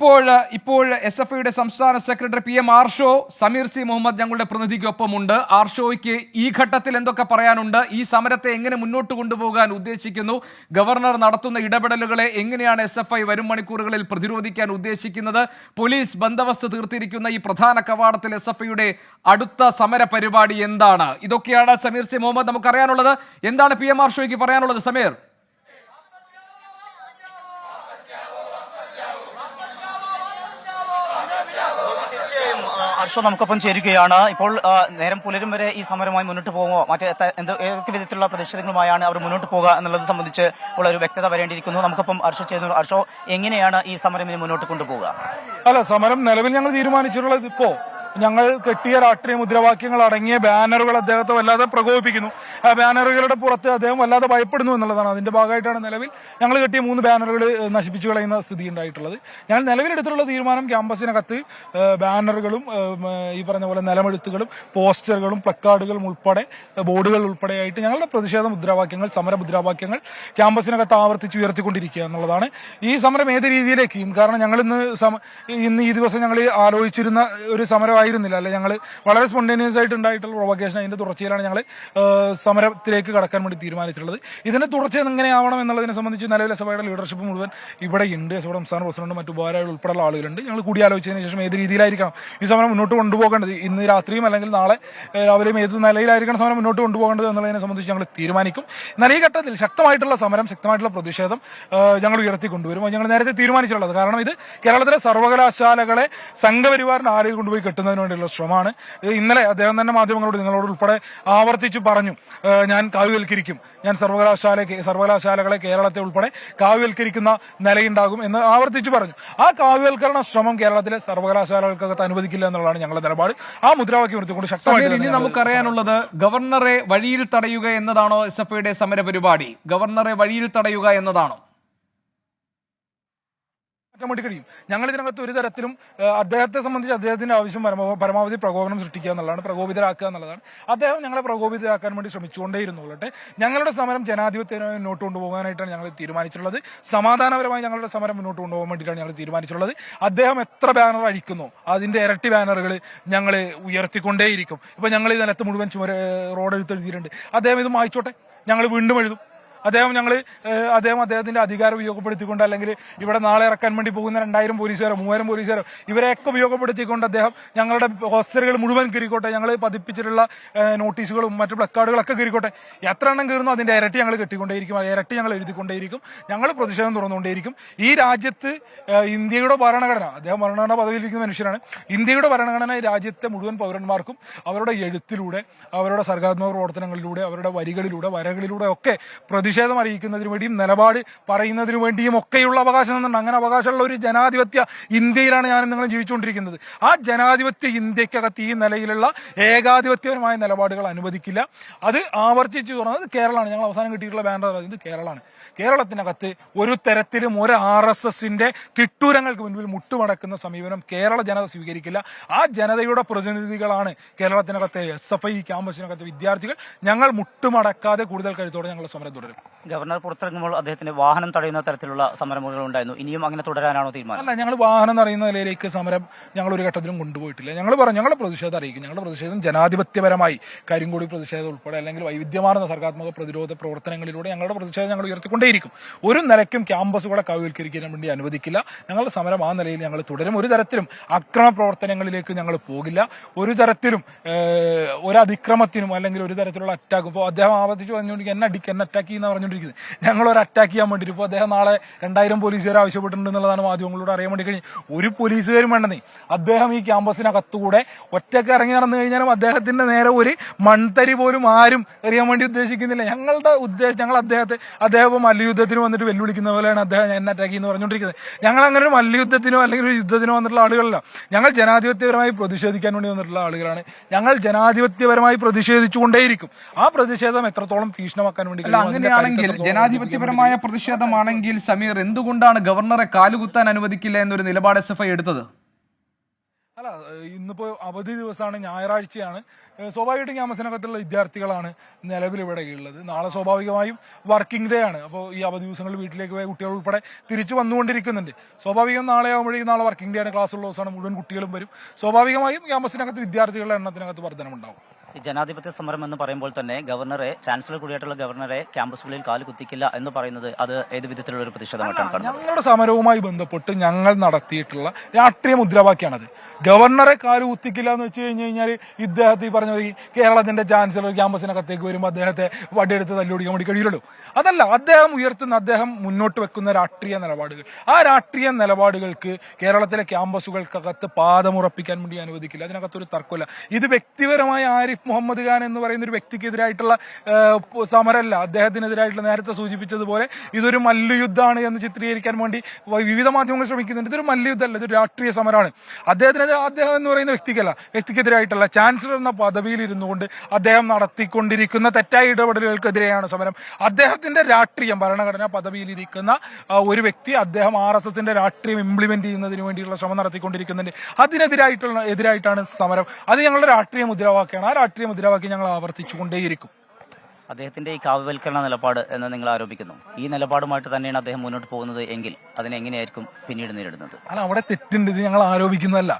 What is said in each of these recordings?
ഇപ്പോൾ S F ഐയുടെ സംസ്ഥാന secretary PM Arsho Sameer C Muhammad ഞങ്ങളുടെ പ്രതിനിധിക്കൊപ്പമുണ്ട്. ആർഷോയ്ക്ക് ഈ ഘട്ടത്തിൽ എന്തൊക്കെ പറയാനുണ്ട്? ഈ സമരത്തെ എങ്ങനെ മുന്നോട്ട് കൊണ്ടുപോകാൻ ഉദ്ദേശിക്കുന്നു? ഗവർണർ നടത്തുന്ന ഇടപെടലുകളെ എങ്ങനെയാണ് SFI വരും മണിക്കൂറുകളിൽ പ്രതിരോധിക്കാൻ ഉദ്ദേശിക്കുന്നത്? പോലീസ് ബന്ദോബസ്ത് തീർത്തിരിക്കുന്ന ഈ പ്രധാന കവാടത്തിൽ SFIയുടെ അടുത്ത സമര പരിപാടി എന്താണ്? ഇതൊക്കെയാണ് സമീർ സി മുഹമ്മദ് നമുക്കറിയാനുള്ളത്. എന്താണ് PM ആർഷോയ്ക്ക് പറയാനുള്ളത്? സമീർ, ഹർഷോ നമുക്കൊപ്പം ചേരുകയാണ്. ഇപ്പോൾ നേരം പുലരും വരെ ഈ സമരവുമായി മുന്നോട്ട് പോകുമോ, ഏതൊക്കെ വിധത്തിലുള്ള പ്രതിഷേധങ്ങളുമായാണ് അവർ മുന്നോട്ട് പോകുക എന്നുള്ളത് സംബന്ധിച്ച് ഉള്ള ഒരു വ്യക്തത വരേണ്ടിയിരിക്കുന്നു. നമുക്കൊപ്പം ഹർഷോ ചേരുന്നു. ഹർഷോ, എങ്ങനെയാണ് ഈ സമരം ഇനി മുന്നോട്ട് കൊണ്ടുപോകുക? സമരം നിലവിൽ ഞങ്ങൾ തീരുമാനിച്ചിട്ടുള്ളത് ഇപ്പോ ഞങ്ങൾ കെട്ടിയ രാഷ്ട്രീയ മുദ്രാവാക്യങ്ങൾ അടങ്ങിയ ബാനറുകൾ അദ്ദേഹത്തെ വല്ലാതെ പ്രകോപിപ്പിക്കുന്നു. ആ ബാനറുകളുടെ പുറത്ത് അദ്ദേഹം വല്ലാതെ ഭയപ്പെടുന്നു എന്നുള്ളതാണ്. അതിന്റെ ഭാഗമായിട്ടാണ് നിലവിൽ ഞങ്ങൾ കെട്ടിയ 3 ബാനറുകൾ നശിപ്പിച്ചു കളയുന്ന സ്ഥിതി ഉണ്ടായിട്ടുള്ളത്. ഞങ്ങൾ നിലവിലെടുത്തിട്ടുള്ള തീരുമാനം ക്യാമ്പസിനകത്ത് ബാനറുകളും ഈ പറഞ്ഞ പോലെ നിലമെഴുത്തുകളും പോസ്റ്ററുകളും പ്ലക്കാർഡുകളും ഉൾപ്പെടെ ബോർഡുകൾ ഉൾപ്പെടെയായിട്ട് ഞങ്ങളുടെ പ്രതിഷേധ മുദ്രാവാക്യങ്ങൾ, സമര മുദ്രാവാക്യങ്ങൾ ക്യാമ്പസിനകത്ത് ആവർത്തിച്ച് ഉയർത്തിക്കൊണ്ടിരിക്കുക എന്നുള്ളതാണ്. ഈ സമരം ഏത് രീതിയിലേക്ക്, കാരണം ഞങ്ങൾ ഇന്ന് ഈ ദിവസം ഞങ്ങൾ ആലോചിച്ചിരുന്ന ഒരു സമരം ആയിരുന്നില്ല, അല്ലെ, ഞങ്ങൾ വളരെ സ്പോണ്ടേനിയസ് ആയിട്ട് ഉണ്ടായിട്ടുള്ള പ്രൊവക്കേഷൻ. അതിന്റെ തുടർച്ചയിലാണ് ഞങ്ങൾ സമരത്തിലേക്ക് കടക്കാൻ വേണ്ടി തീരുമാനിച്ചിട്ടുള്ളത്. ഇതിന്റെ തുടർച്ച എങ്ങനെയാവണം എന്നുള്ളതിനെ സംബന്ധിച്ച് നിലവിലെ സഭയുടെ ലീഡർഷിപ്പ് മുഴുവൻ ഇവിടെയുണ്ട്. സഭയുടെ സംസ്ഥാന പ്രസിഡന്റും മറ്റു ഉപകാരങ്ങൾ ഉൾപ്പെടെയുള്ള ആളുകളുണ്ട്. ഞങ്ങൾ കൂടിയാലോചിച്ചതിന് ശേഷം ഏത് രീതിയിലായിരിക്കണം ഈ സമരം മുന്നോട്ട് കൊണ്ടുപോകേണ്ടത്, ഇന്ന് രാത്രിയും അല്ലെങ്കിൽ നാളെ രാവിലെയും ഏത് നിലയിലായിരിക്കണം സമരം മുന്നോട്ട് കൊണ്ടുപോകേണ്ടത് എന്നുള്ളതിനെ സംബന്ധിച്ച് ഞങ്ങൾ തീരുമാനിക്കും. എന്നാൽ ഈ ഘട്ടത്തിൽ ശക്തമായിട്ടുള്ള സമരം, ശക്തമായിട്ടുള്ള പ്രതിഷേധം ഞങ്ങൾ ഉയർത്തിക്കൊണ്ടുവരും. ഞങ്ങൾ നേരത്തെ തീരുമാനിച്ചിട്ടുള്ളത്. കാരണം ഇത് കേരളത്തിലെ സർവകലാശാലകളെ സംഘപരിവാറിന്റെ ആലയിൽ കൊണ്ടുപോയി കെട്ടുന്നതിന് വേണ്ടിയുള്ള ശ്രമമാണ്. ഇന്നലെ അദ്ദേഹം തന്നെ മാധ്യമങ്ങളോട്, നിങ്ങളോട് ഉൾപ്പെടെ ആവർത്തിച്ചു പറഞ്ഞു, ഞാൻ കാവ്യവൽക്കരിക്കും, ഞാൻ സർവകലാശാലകളെ കേരളത്തെ ഉൾപ്പെടെ കാവ്യവൽക്കരിക്കുന്ന നിലയുണ്ടാകും എന്ന് ആവർത്തിച്ചു പറഞ്ഞു. ആ കാവ്യവൽക്കരണ ശ്രമം കേരളത്തിലെ സർവകലാശാലകൾക്കകത്ത് അനുവദിക്കില്ല എന്നുള്ളതാണ് ഞങ്ങളുടെ നിലപാട്. ആ മുദ്രാവാക്യം എടുത്തുകൊണ്ട് ശക്തമായിട്ട് ഇനി നമുക്കറിയാനുള്ളത്, ഗവർണറെ വഴിയിൽ തടയുക എന്നതാണോ SFIയുടെ സമര പരിപാടി? ഗവർണറെ വഴിയിൽ തടയുക എന്നതാണോ? വേണ്ടി കഴിയും. ഞങ്ങൾ ഇതിനകത്ത് ഒരു തരത്തിലും അദ്ദേഹത്തെ സംബന്ധിച്ച് അദ്ദേഹത്തിന്റെ ആവശ്യം പരമാവധി പ്രകോപനം സൃഷ്ടിക്കുക എന്നുള്ളതാണ്, പ്രകോപിതരാക്കുക എന്നുള്ളതാണ്. അദ്ദേഹം ഞങ്ങളെ പ്രകോപിതരാക്കാൻ വേണ്ടി ശ്രമിച്ചുകൊണ്ടേയിരുന്നുള്ളട്ടെ. ഞങ്ങളുടെ സമരം ജനാധിപത്യപരമായി മുന്നോട്ട് കൊണ്ടുപോകാനായിട്ടാണ് ഞങ്ങൾ തീരുമാനിച്ചിട്ടുള്ളത്. സമാധാനപരമായി ഞങ്ങളുടെ സമരം മുന്നോട്ട് കൊണ്ടുപോകാൻ വേണ്ടിയിട്ടാണ് ഞങ്ങൾ തീരുമാനിച്ചിട്ടുള്ളത്. അദ്ദേഹം എത്ര ബാനർ അടിക്കുന്നു അതിന്റെ ഇരട്ടി ബാനറുകൾ ഞങ്ങൾ ഉയർത്തിക്കൊണ്ടേയിരിക്കും. ഇപ്പൊ ഞങ്ങൾ ഈ നിലത്ത് മുഴുവൻ റോഡ് എഴുതിയിട്ടുണ്ട്. അദ്ദേഹം ഇത് മായ്ച്ചോട്ടെ, ഞങ്ങൾ വീണ്ടും എഴുതും. അദ്ദേഹത്തിന്റെ അധികാരം ഉപയോഗപ്പെടുത്തിക്കൊണ്ട്, അല്ലെങ്കിൽ ഇവിടെ നാളെ ഇറക്കാൻ വേണ്ടി പോകുന്ന 2000 പോലീസുകാരോ 3000 പോലീസുകാരോ ഇവരെയൊക്കെ ഉപയോഗപ്പെടുത്തിക്കൊണ്ട് അദ്ദേഹം ഞങ്ങളുടെ പോസ്റ്ററുകൾ മുഴുവൻ കീറിക്കോട്ടെ, ഞങ്ങൾ പതിപ്പിച്ചിട്ടുള്ള നോട്ടീസുകളും മറ്റു പ്ലക്കാർഡുകളൊക്കെ കീറിക്കോട്ടെ. എത്ര എണ്ണം കീറുന്നു അതിന്റെ ഇരട്ടി ഞങ്ങൾ കെട്ടിക്കൊണ്ടേയിരിക്കും, ഇരട്ടി ഞങ്ങൾ എഴുതിക്കൊണ്ടേയിരിക്കും. ഞങ്ങൾ പ്രതിഷേധം തുറന്നുകൊണ്ടേയിരിക്കും. ഈ രാജ്യത്ത് ഇന്ത്യയുടെ ഭരണഘടന, അദ്ദേഹം ഭരണഘടന പദവിയിലിരിക്കുന്ന മനുഷ്യനാണ്. ഇന്ത്യയുടെ ഭരണഘടന രാജ്യത്തെ മുഴുവൻ പൗരന്മാർക്കും അവരുടെ എഴുത്തിലൂടെ, അവരുടെ സർഗാത്മക പ്രവർത്തനങ്ങളിലൂടെ, അവരുടെ വരകളിലൂടെ ഒക്കെ പ്രതിഷേധം അറിയിക്കുന്നതിനു വേണ്ടിയും നിലപാട് പറയുന്നതിനു വേണ്ടിയും ഒക്കെയുള്ള അവകാശം തന്നുണ്ട്. അങ്ങനെ അവകാശമുള്ള ഒരു ജനാധിപത്യ ഇന്ത്യയിലാണ് ഞാനും നിങ്ങൾ ജീവിച്ചുകൊണ്ടിരിക്കുന്നത്. ആ ജനാധിപത്യ ഇന്ത്യക്കകത്ത് ഈ നിലയിലുള്ള ഏകാധിപത്യപരമായ നിലപാടുകൾ അനുവദിക്കില്ല. അത് ആവർത്തിച്ചു തുറന്നത് കേരളമാണ്. ഞങ്ങൾ അവസാനം കിട്ടിയിട്ടുള്ള ബാനർ ഇത് കേരളമാണ്. കേരളത്തിനകത്ത് ഒരു തരത്തിലും ഒരു RSSന്റെ തിട്ടൂരങ്ങൾക്ക് മുൻപിൽ മുട്ടുമടക്കുന്ന സമീപനം കേരള ജനത സ്വീകരിക്കില്ല. ആ ജനതയുടെ പ്രതിനിധികളാണ് കേരളത്തിനകത്തെ SFI ക്യാമ്പസിനകത്തെ വിദ്യാർത്ഥികൾ. ഞങ്ങൾ മുട്ടുമടക്കാതെ കൂടുതൽ കരുത്തോടെ ഞങ്ങളുടെ സമരം തുടരും. ഗവർണർ പുറത്തിറങ്ങുമ്പോൾ അദ്ദേഹത്തിന്റെ വാഹനം തടയുന്ന തരത്തിലുള്ള സമരമുറകൾ ഉണ്ടായിരുന്നു. ഇനിയും അങ്ങനെ തുടരാനാണോ തീരുമാനം? അല്ല, ഞങ്ങൾ വാഹനം തടയുന്ന നിലയിലേക്ക് സമരം ഞങ്ങൾ ഒരു ഘട്ടത്തിലും കൊണ്ടുപോയിട്ടില്ല. ഞങ്ങൾ പറഞ്ഞു, ഞങ്ങളുടെ പ്രതിഷേധം അറിയിക്കും. ഞങ്ങളുടെ പ്രതിഷേധം ജനാധിപത്യപരമായി കരിങ്കൊടി പ്രതിഷേധം ഉൾപ്പെടെ അല്ലെങ്കിൽ വൈവിധ്യമാർന്ന സർഗാത്മക പ്രതിരോധ പ്രവർത്തനങ്ങളിലൂടെ ഞങ്ങളുടെ പ്രതിഷേധം ഞങ്ങൾ ഉയർത്തിക്കൊണ്ടേയിരിക്കും. ഒരു നിലയ്ക്കും ക്യാമ്പസുകളെ കാവ്യവൽക്കരിക്കാൻ വേണ്ടി അനുവദിക്കില്ല. ഞങ്ങളുടെ സമരം ആ നിലയിൽ ഞങ്ങൾ തുടരും. ഒരു തരത്തിലും അക്രമ പ്രവർത്തനങ്ങളിലേക്ക് ഞങ്ങൾ പോകില്ല. ഒരു തരത്തിലും ഒരു അതിക്രമത്തിനും അല്ലെങ്കിൽ ഒരു തരത്തിലുള്ള അറ്റാക്കും. ഇപ്പോൾ അദ്ദേഹം ആവർത്തിച്ച് പറഞ്ഞുകൊണ്ടിരിക്കുക, എന്നെ അറ്റാക്ക് ചെയ്യുന്ന പറഞ്ഞുകൊണ്ടിരിക്കുന്നത്. ഞങ്ങൾ ഒരു അറ്റാക്ക് ചെയ്യാൻ വേണ്ടിയിട്ട് ഇപ്പോൾ അദ്ദേഹം നാളെ 2000 പോലീസുകാർ ആവശ്യപ്പെട്ടിട്ടുണ്ട് എന്നുള്ളതാണ് മാധ്യമങ്ങളോട് അറിയാൻ വേണ്ടി കഴിഞ്ഞു. ഒരു പോലീസുകാരും വേണ്ടെന്നേ. അദ്ദേഹം ഈ ക്യാമ്പസിനകത്തുകൂടെ ഒറ്റയ്ക്ക് ഇറങ്ങി നടന്നു കഴിഞ്ഞാലും അദ്ദേഹത്തിന്റെ നേരെ ഒരു മൺതരി പോലും ആരും എറിയാൻ വേണ്ടി ഉദ്ദേശിക്കുന്നില്ല. ഞങ്ങളുടെ ഉദ്ദേശം, ഞങ്ങൾ അദ്ദേഹം മല്ലയുദ്ധത്തിന് വന്നിട്ട് വെല്ലുവിളിക്കുന്ന പോലെയാണ് അദ്ദേഹം എന്നെ അറ്റാക്ക് ചെയ്യുന്ന പറഞ്ഞുകൊണ്ടിരിക്കുന്നത്. ഞങ്ങൾ അങ്ങനെ ഒരു മല്ലയുദ്ധത്തിനോ അല്ലെങ്കിൽ ഒരു യുദ്ധത്തിനോ വന്നിട്ടുള്ള ആളുകളല്ല. ഞങ്ങൾ ജനാധിപത്യപരമായി പ്രതിഷേധിക്കാൻ വേണ്ടി വന്നിട്ടുള്ള ആളുകളാണ്. ഞങ്ങൾ ജനാധിപത്യപരമായി പ്രതിഷേധിച്ചുകൊണ്ടേയിരിക്കും. ആ പ്രതിഷേധം എത്രത്തോളം തീക്ഷ്ണമാക്കാൻ വേണ്ടി, അങ്ങനെയാണെങ്കിൽ ജനാധിപത്യപരമായ പ്രതിഷേധമാണെങ്കിൽ സമീർ, എന്തുകൊണ്ടാണ് ഗവർണറെ കാലുകുത്താൻ അനുവദിക്കില്ല എന്നൊരു നിലപാട് SFI എടുത്തത്? അല്ല, ഇന്നിപ്പോ അവധി ദിവസമാണ്, ഞായറാഴ്ചയാണ്. സ്വാഭാവികമായിട്ടും ക്യാമ്പസിനകത്തുള്ള വിദ്യാർത്ഥികളാണ് നിലവിൽ ഇവിടെ ഉള്ളത്. നാളെ സ്വാഭാവികമായും വർക്കിംഗ് ഡേ ആണ്. അപ്പോൾ ഈ അവധി ദിവസങ്ങളിൽ വീട്ടിലേക്ക് പോയ കുട്ടികൾ ഉൾപ്പെടെ തിരിച്ചു വന്നുകൊണ്ടിരിക്കുന്നുണ്ട്. സ്വാഭാവികം നാളെ ആകുമ്പോഴേക്കും, നാളെ വർക്കിംഗ് ഡേ ആണ്, ക്ലാസ് ഉള്ള ദിവസമാണ്, മുഴുവൻ കുട്ടികളും വരും. സ്വാഭാവികമായും ക്യാമ്പസിനകത്ത് വിദ്യാർത്ഥികളുടെ എണ്ണത്തിനകത്ത് വർധനമുണ്ടാവും. ഈ ജനാധിപത്യ സമരം എന്ന് പറയുമ്പോൾ തന്നെ ചാൻസലർ കൂടിയായിട്ടുള്ള ഗവർണറെ ക്യാമ്പസുകളിൽ കാല് കുത്തിക്കില്ല എന്ന് പറയുന്നത് അത് ഏത് വിധത്തിലുള്ള ഒരു പ്രതിഷേധമായിട്ടാണ് കാണുന്നത്? ഞങ്ങളുടെ സമരവുമായി ബന്ധപ്പെട്ട് ഞങ്ങൾ നടത്തിയിട്ടുള്ള രാഷ്ട്രീയ മുദ്രാവാക്യാണത്. ഗവർണറെ കാല് കുത്തിക്കില്ല എന്ന് വെച്ച് കഴിഞ്ഞാൽ ഇദ്ദേഹത്തെ ഈ പറഞ്ഞ ഈ കേരളത്തിന്റെ ചാൻസലർ ക്യാമ്പസിനകത്തേക്ക് വരുമ്പോൾ അദ്ദേഹത്തെ വടിയെടുത്ത് തല്ലുപിടിക്കാൻ വേണ്ടി കഴിയില്ലല്ലോ. അതല്ല, അദ്ദേഹം മുന്നോട്ട് വെക്കുന്ന രാഷ്ട്രീയ നിലപാടുകൾ, ആ രാഷ്ട്രീയ നിലപാടുകൾക്ക് കേരളത്തിലെ ക്യാമ്പസുകൾക്കകത്ത് പാദമുറപ്പിക്കാൻ വേണ്ടി അനുവദിക്കില്ല. അതിനകത്തൊരു തർക്കമില്ല. ഇത് വ്യക്തിപരമായ ആരിഫ് മുഹമ്മദ് ഖാൻ എന്ന് പറയുന്ന ഒരു വ്യക്തിക്കെതിരായിട്ടുള്ള സമരമല്ല. അദ്ദേഹത്തിനെതിരായിട്ടുള്ള, നേരത്തെ സൂചിപ്പിച്ചതുപോലെ ഇതൊരു മല്ലുയുദ്ധമാണ് എന്ന് ചിത്രീകരിക്കാൻ വേണ്ടി വിവിധ മാധ്യമങ്ങൾ ശ്രമിക്കുന്നുണ്ട്. ഇതൊരു മല്ലുയുദ്ധമല്ല, ഇതൊരു രാഷ്ട്രീയ സമരമാണ്. അദ്ദേഹം എന്ന് പറയുന്ന വ്യക്തിക്കെതിരായിട്ടുള്ള, ചാൻസലർ എന്ന പദവിയിൽ ഇരുന്നുകൊണ്ട് അദ്ദേഹം നടത്തിക്കൊണ്ടിരിക്കുന്ന തെറ്റായ ഇടപെടലുകൾക്കെതിരെയാണ് സമരം. അദ്ദേഹത്തിന്റെ രാഷ്ട്രീയം, ഭരണഘടനാ പദവിയിലിരിക്കുന്ന ഒരു വ്യക്തി, അദ്ദേഹം RSSന്റെ രാഷ്ട്രീയം ഇംപ്ലിമെന്റ് ചെയ്യുന്നതിന് വേണ്ടിയുള്ള ശ്രമം നടത്തിക്കൊണ്ടിരിക്കുന്നുണ്ട്. എതിരായിട്ടാണ് സമരം. അത് ഞങ്ങളുടെ രാഷ്ട്രീയ മുദ്രാവാക്യമാണ്. ആ രാഷ്ട്രീയ മുദ്രാവാക്യം ഞങ്ങൾ ആവർത്തിച്ചുകൊണ്ടേയിരിക്കും. അദ്ദേഹത്തിന്റെ ഈ കാവ്യവൽക്കരണ നിലപാട് എന്ന് നിങ്ങൾ ആരോപിക്കുന്നു. ഈ നിലപാടുമായിട്ട് തന്നെയാണ് അദ്ദേഹം മുന്നോട്ട് പോകുന്നത് എങ്കിൽ അതിനെ എങ്ങനെയായിരിക്കും പിന്നീട് നേരിടുന്നത്? അല്ല, അവിടെ തെറ്റുണ്ട്. ഇത് ഞങ്ങൾ ആരോപിക്കുന്നതല്ല.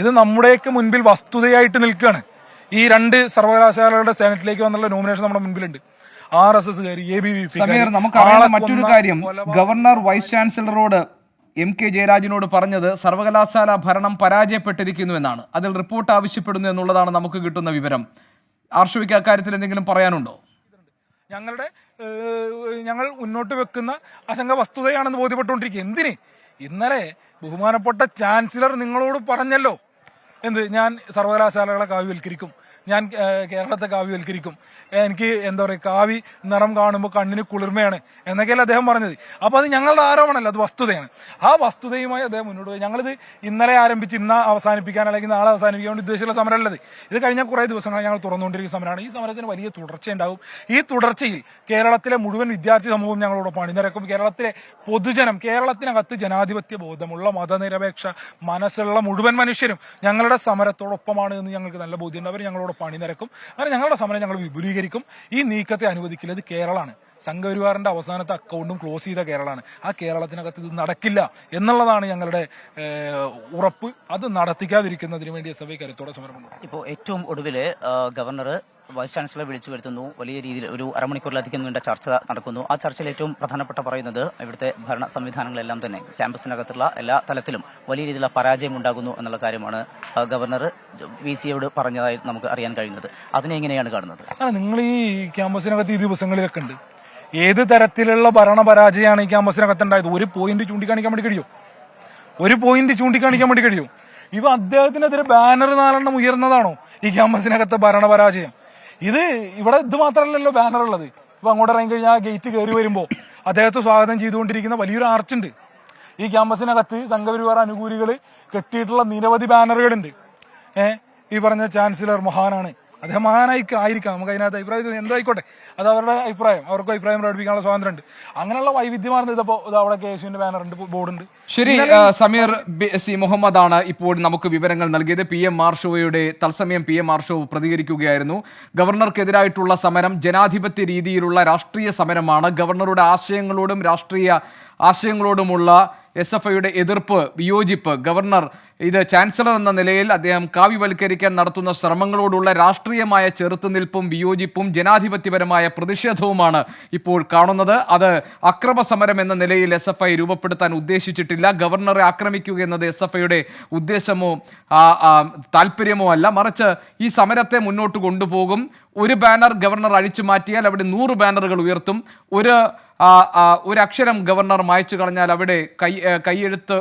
ഇത് നമ്മുടെയൊക്കെ മുൻപിൽ വസ്തുതയായിട്ട് നിൽക്കുകയാണ്. ഈ 2 സർവകലാശാലകളുടെ സെനറ്റിലേക്ക് വന്നുള്ള നോമിനേഷൻ നമ്മുടെ മുൻപിലുണ്ട്. RSSകാരി, ABVP. സമീർ, നമുക്കറിയാവുന്ന മറ്റൊരു കാര്യം, ഗവർണർ വൈസ് ചാൻസലറോട് MK ജയരാജനോട് പറഞ്ഞത് സർവകലാശാല ഭരണം പരാജയപ്പെട്ടിരിക്കുന്നു എന്നാണ്. അതിൽ റിപ്പോർട്ട് ആവശ്യപ്പെടുന്നു എന്നുള്ളതാണ് നമുക്ക് കിട്ടുന്ന വിവരം. ആർഷോയ്ക്ക് അക്കാര്യത്തിൽ എന്തെങ്കിലും പറയാനുണ്ടോ? ഞങ്ങൾ മുന്നോട്ട് വെക്കുന്ന ആശങ്ക വസ്തുതയാണെന്ന് ബോധ്യപ്പെട്ടുകൊണ്ടിരിക്കുക. എന്തിന്? ഇന്നലെ ബഹുമാനപ്പെട്ട ചാൻസലർ നിങ്ങളോട് പറഞ്ഞല്ലോ, ഞാൻ സർവകലാശാലകളെ കാവ്യവൽക്കരിക്കും, ഞാൻ കേരളത്തെ കാവ്യവൽക്കരിക്കും, എനിക്ക് എന്താ പറയുക, കാവി നിറം കാണുമ്പോൾ കണ്ണിന് കുളിർമയാണ് എന്നൊക്കെയല്ല അദ്ദേഹം പറഞ്ഞത്. അപ്പോൾ അത് ഞങ്ങളുടെ ആരോപണമല്ല, അത് വസ്തുതയാണ്. ആ വസ്തുതയുമായി അദ്ദേഹം മുന്നോട്ട് പോയി. ഞങ്ങളിത് ഇന്നലെ ആരംഭിച്ച് ഇന്ന് അവസാനിപ്പിക്കാൻ അല്ലെങ്കിൽ നാളെ അവസാനിപ്പിക്കാൻ വേണ്ടി ഉദ്ദേശിച്ചുള്ള സമരമല്ലത്. ഇത് കഴിഞ്ഞ കുറേ ദിവസങ്ങളായി ഞങ്ങൾ തുറന്നുകൊണ്ടിരിക്കുന്ന സമരമാണ്. ഈ സമരത്തിന് വലിയ തുടർച്ചയുണ്ടാകും. ഈ തുടർച്ചയിൽ കേരളത്തിലെ മുഴുവൻ വിദ്യാർത്ഥി സമൂഹം ഞങ്ങളോടൊപ്പം അണിനിരക്കും. കേരളത്തിലെ പൊതുജനം, കേരളത്തിനകത്ത് ജനാധിപത്യ ബോധമുള്ള, മതനിരപേക്ഷ മനസ്സുള്ള മുഴുവൻ മനുഷ്യരും ഞങ്ങളുടെ സമരത്തോടൊപ്പമാണ് എന്ന് ഞങ്ങൾക്ക് നല്ല ബോധ്യമുണ്ട്. അവർ ഞങ്ങളോടൊപ്പം അണിനിരക്കും. അങ്ങനെ ഞങ്ങളുടെ സമരം ഞങ്ങൾ വിപുലീകരിക്കും. ഈ നീക്കത്തെ അനുവദിക്കില്ല. ഇത് കേരളമാണ്. സംഘപരിവാറിന്റെ അവസാനത്തെ അക്കൗണ്ടും ക്ലോസ് ചെയ്ത കേരളമാണ്. ആ കേരളത്തിനകത്ത് ഇത് നടക്കില്ല എന്നുള്ളതാണ് ഞങ്ങളുടെ ഉറപ്പ്. അത് നടത്തിക്കാതിരിക്കുന്നതിന് വേണ്ടി SFI കരുത്തോടെ സമരമുണ്ട്. ഇപ്പോൾ ഏറ്റവും ഒടുവില് ഗവർണർ വൈസ് ചാൻസലറെ വിളിച്ചു വരുത്തുന്നു. വലിയ രീതിയിൽ ഒരു അരമണിക്കൂറിലധികം നീണ്ട ചർച്ച നടക്കുന്നു. ആ ചർച്ചയിൽ ഏറ്റവും പ്രധാനപ്പെട്ട പറയുന്നത് ഇവിടുത്തെ ഭരണ സംവിധാനങ്ങളെല്ലാം തന്നെ ക്യാമ്പസിനകത്തുള്ള എല്ലാ തലത്തിലും വലിയ രീതിയിലുള്ള പരാജയം ഉണ്ടാകുന്നു എന്നുള്ള കാര്യമാണ് ഗവർണർ VCയോട് പറഞ്ഞതായി നമുക്ക് അറിയാൻ കഴിയുന്നത്. അതിനെ എങ്ങനെയാണ് കാണുന്നത്? നിങ്ങൾ ഈ ക്യാമ്പസിനകത്ത് ഈ ദിവസങ്ങളിലൊക്കെ ഉണ്ട്, ഏത് തരത്തിലുള്ള ഭരണപരാജയമാണ് ഈ ക്യാമ്പസിനകത്ത് ഉണ്ടായത്? ഒരു പോയിന്റ് ചൂണ്ടിക്കാണിക്കാൻ വേണ്ടി കഴിയും. ഇവ അദ്ദേഹത്തിനെതിരെ ബാനർ 4 ഉയർന്നതാണോ ഈ ക്യാമ്പസിനകത്തെ ഭരണപരാജയം? ഇവിടെ ഇത് മാത്രമല്ലല്ലോ ബാനർ ഉള്ളത്. ഇപ്പൊ അങ്ങോട്ട് ഇറങ്ങി കഴിഞ്ഞാൽ ഗേറ്റ് കയറി വരുമ്പോൾ അദ്ദേഹത്തെ സ്വാഗതം ചെയ്തുകൊണ്ടിരിക്കുന്ന വലിയൊരു ആർച്ചുണ്ട്. ഈ ക്യാമ്പസിനകത്ത് സംഘപരിവാർ അനുകൂലികൾ കെട്ടിയിട്ടുള്ള നിരവധി ബാനറുകളുണ്ട്. ഈ പറഞ്ഞ ചാൻസലർ മഹാനാണ്, അദ്ദേഹം മഹാനായിരിക്കാം, നമുക്ക് അതിനകത്ത് അഭിപ്രായം എന്തോ ആയിക്കോട്ടെ, അത് അവരുടെ അഭിപ്രായം, അവർക്കും അഭിപ്രായം പ്രകടിപ്പിക്കാനുള്ള സ്വാതന്ത്ര്യമുണ്ട്. അങ്ങനെയുള്ള വൈവിധ്യമാർന്ന ഇതിപ്പോ അവിടെ KSUവിന്റെ ബാനറുണ്ട്, ബോർഡുണ്ട്. ശരി, സമീർ C. മുഹമ്മദാണ് ഇപ്പോൾ നമുക്ക് വിവരങ്ങൾ നൽകിയത്. PM മാർഷോയുടെ തത്സമയം PM മാർഷോ പ്രതികരിക്കുകയായിരുന്നു. ഗവർണർക്കെതിരായിട്ടുള്ള സമരം ജനാധിപത്യ രീതിയിലുള്ള രാഷ്ട്രീയ സമരമാണ്. ഗവർണറുടെ ആശയങ്ങളോടുമുള്ള SFIയുടെ എതിർപ്പ്, വിയോജിപ്പ്, ഗവർണർ ഇത് ചാൻസലർ എന്ന നിലയിൽ അദ്ദേഹം കാവ്യവൽക്കരിക്കാൻ നടത്തുന്ന ശ്രമങ്ങളോടുള്ള രാഷ്ട്രീയമായ ചെറുത്തുനിൽപ്പും വിയോജിപ്പും ജനാധിപത്യപരമായ പ്രതിഷേധവുമാണ് ഇപ്പോൾ കാണുന്നത്. അത് അക്രമ സമരം എന്ന നിലയിൽ SFI രൂപപ്പെടുത്താൻ ഉദ്ദേശിച്ചിട്ടില്ല. ഗവർണറെ ആക്രമിക്കുക എന്നത് SFIയുടെ ഉദ്ദേശമോ താല്പര്യമോ അല്ല, മറിച്ച് ഈ സമരത്തെ മുന്നോട്ട് കൊണ്ടുപോകും. ഒരു ബാനർ ഗവർണർ അഴിച്ചു മാറ്റിയാൽ അവിടെ 100 ബാനറുകൾ ഉയർത്തും. ഒരു അക്ഷരം ഗവർണർ മായ്ച്ചു കളഞ്ഞാൽ അവിടെ കൈയെഴുത്ത്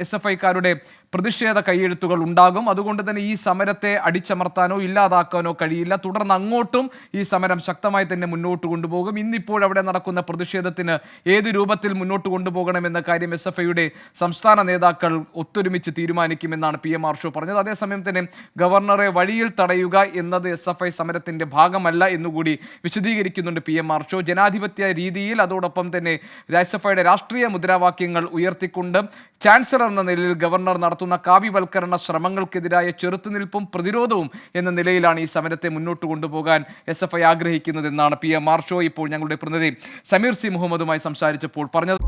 SFIക്കാരുടെ പ്രതിഷേധ കൈയെഴുത്തുകൾ ഉണ്ടാകും. അതുകൊണ്ട് തന്നെ ഈ സമരത്തെ അടിച്ചമർത്താനോ ഇല്ലാതാക്കാനോ കഴിയില്ല. തുടർന്ന് അങ്ങോട്ടും ഈ സമരം ശക്തമായി തന്നെ മുന്നോട്ട് കൊണ്ടുപോകും. ഇന്നിപ്പോഴവിടെ നടക്കുന്ന പ്രതിഷേധത്തിന് ഏത് രൂപത്തിൽ മുന്നോട്ട് കൊണ്ടുപോകണമെന്ന കാര്യം SFIയുടെ സംസ്ഥാന നേതാക്കൾ ഒത്തൊരുമിച്ച് തീരുമാനിക്കുമെന്നാണ് PM മാർഷോ പറഞ്ഞത്. അതേസമയം തന്നെ ഗവർണറെ വഴിയിൽ തടയുക എന്നത് SFI സമരത്തിന്റെ ഭാഗമല്ല എന്നുകൂടി വിശദീകരിക്കുന്നുണ്ട് PM മാർഷോ. ജനാധിപത്യ രീതിയിൽ അതോടൊപ്പം തന്നെ SFIയുടെ രാഷ്ട്രീയ മുദ്രാവാക്യങ്ങൾ ഉയർത്തിക്കൊണ്ട് ചാൻസലർ എന്ന നിലയിൽ ഗവർണർ നടത്തുന്ന നടത്തുന്ന കാവ്യവൽക്കരണ ശ്രമങ്ങൾക്കെതിരായ ചെറുത്തുനിൽപ്പും പ്രതിരോധവും എന്ന നിലയിലാണ് ഈ സമരത്തെ മുന്നോട്ട് കൊണ്ടുപോകാൻ SFI ആഗ്രഹിക്കുന്നതെന്നാണ് PM ആർഷോ ഇപ്പോൾ ഞങ്ങളുടെ പ്രതിനിധി സമീർ സി മുഹമ്മദുമായി സംസാരിച്ചപ്പോൾ പറഞ്ഞത്.